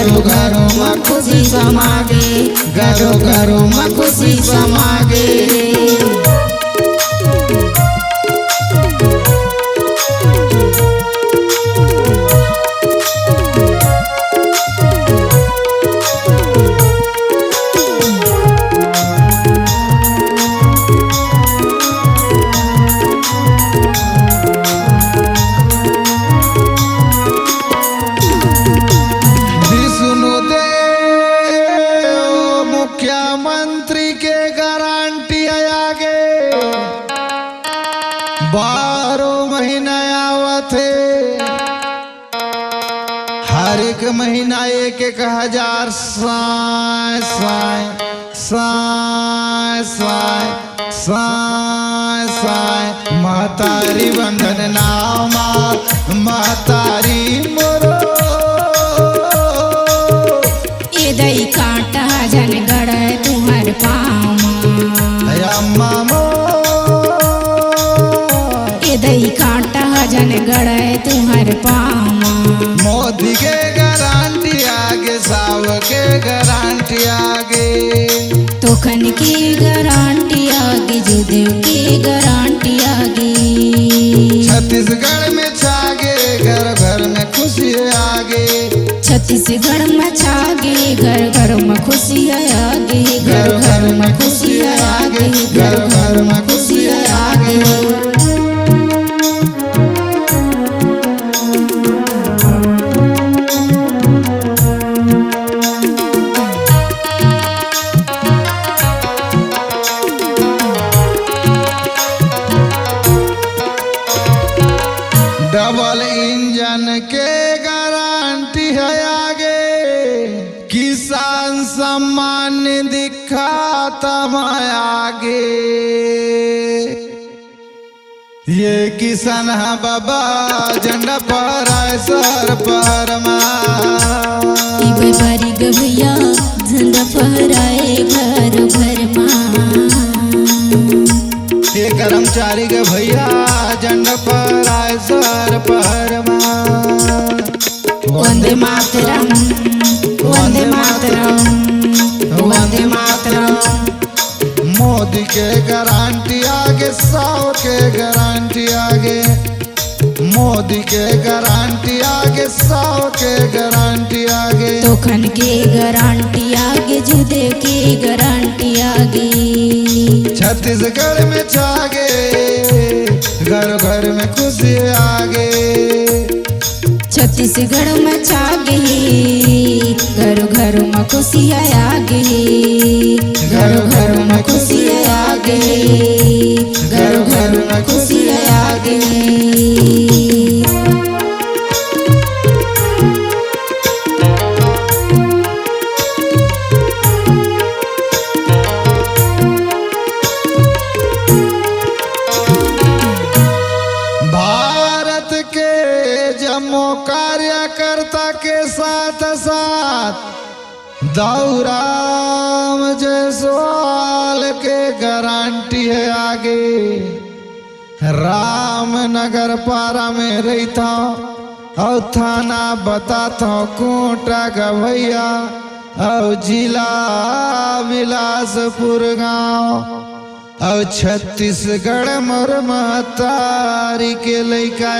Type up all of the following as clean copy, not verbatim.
घरों घरों में खुशी समागे, घरों घरों में खुशी समागे। मुख्यमंत्री के गारंटी आगे 12 महीना आवत है, हर एक महीना 1,000 साय साय साय साय साय साय महतारी बंधन नामा महतारी मोरो ये दई कांटा जन गड़ तुम्हार पाँव अम्मा ये दई कांटा जन गड़ तुम्हार पाँव। मोदी के गारंटी आगे, साव के गारंटी आगे, तोखन की गारंटी आगे, जुदेव की गारंटी आगे। छत्तीसगढ़ में छागे घर घर में खुशी आगे, छत्तीसगढ़ में छागे घर घर में खुशी आगे, घर घर में खुशी आगे, घर घर में खुशी आगे। डबल इंजन के गारंटी है आगे, किसान सम्मान दिखाता आगे। ये किसान है बाबा झंडा फहराए सर पर बारी गभैया झंडा फहराए घर घर माँ। ये कर्मचारी के भैया झंडा फहराए सर पर वंदे मातरम, वंदे मातरम, वंदे मातरम। मोदी के गारंटी आगे, साव के गारंटी आगे, मोदी के गारंटी आगे, साव के गारंटी आगे, तोखन के गारंटी आगे, जुदेव के गारंटी आगे। छत्तीसगढ़ में छागे घर घर में खुशी आगे, छत्तीसगढ़ में छागे घर घर में खुशी आगे, घर घर में खुशी आगे, घर घर में खुशी आगे। भारत के जम्मू कार्यकर्ता के साथ साथ दौराम जायसवाल के गारंटी है आगे। रामनगर पारा में रहता और थाना बताता कोटा गवैया और जिला बिलासपुर गांव और छत्तीसगढ़ मोर महतारी के लइका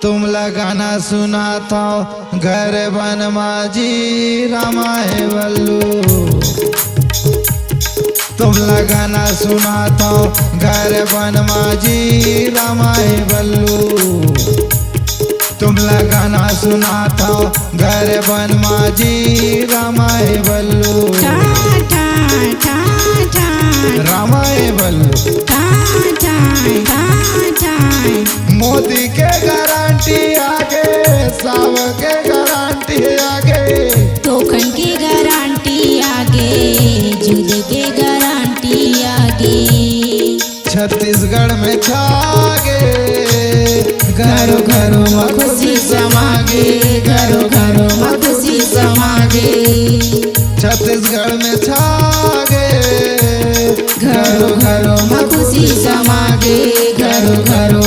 तुम लगाना सुनाता घर बन माझी रामाए बल्लू, तुम लगाना सुनाता घर बन माझी रामाए बल्लू, तुम लगाना सुनाता घर बन माझी रामाए बल्लू, रामाए बल्लू। मोदी के गारंटी आगे, साव के गारंटी आगे, तोखन की गारंटी आगे, जुदे के गारंटी आगे। छत्तीसगढ़ में छागे घरों घरों में खुशी समागे, घरों घरों में खुशी समागे। छत्तीसगढ़ में छागे घरों घरों में खुशी समागे, घरों घरों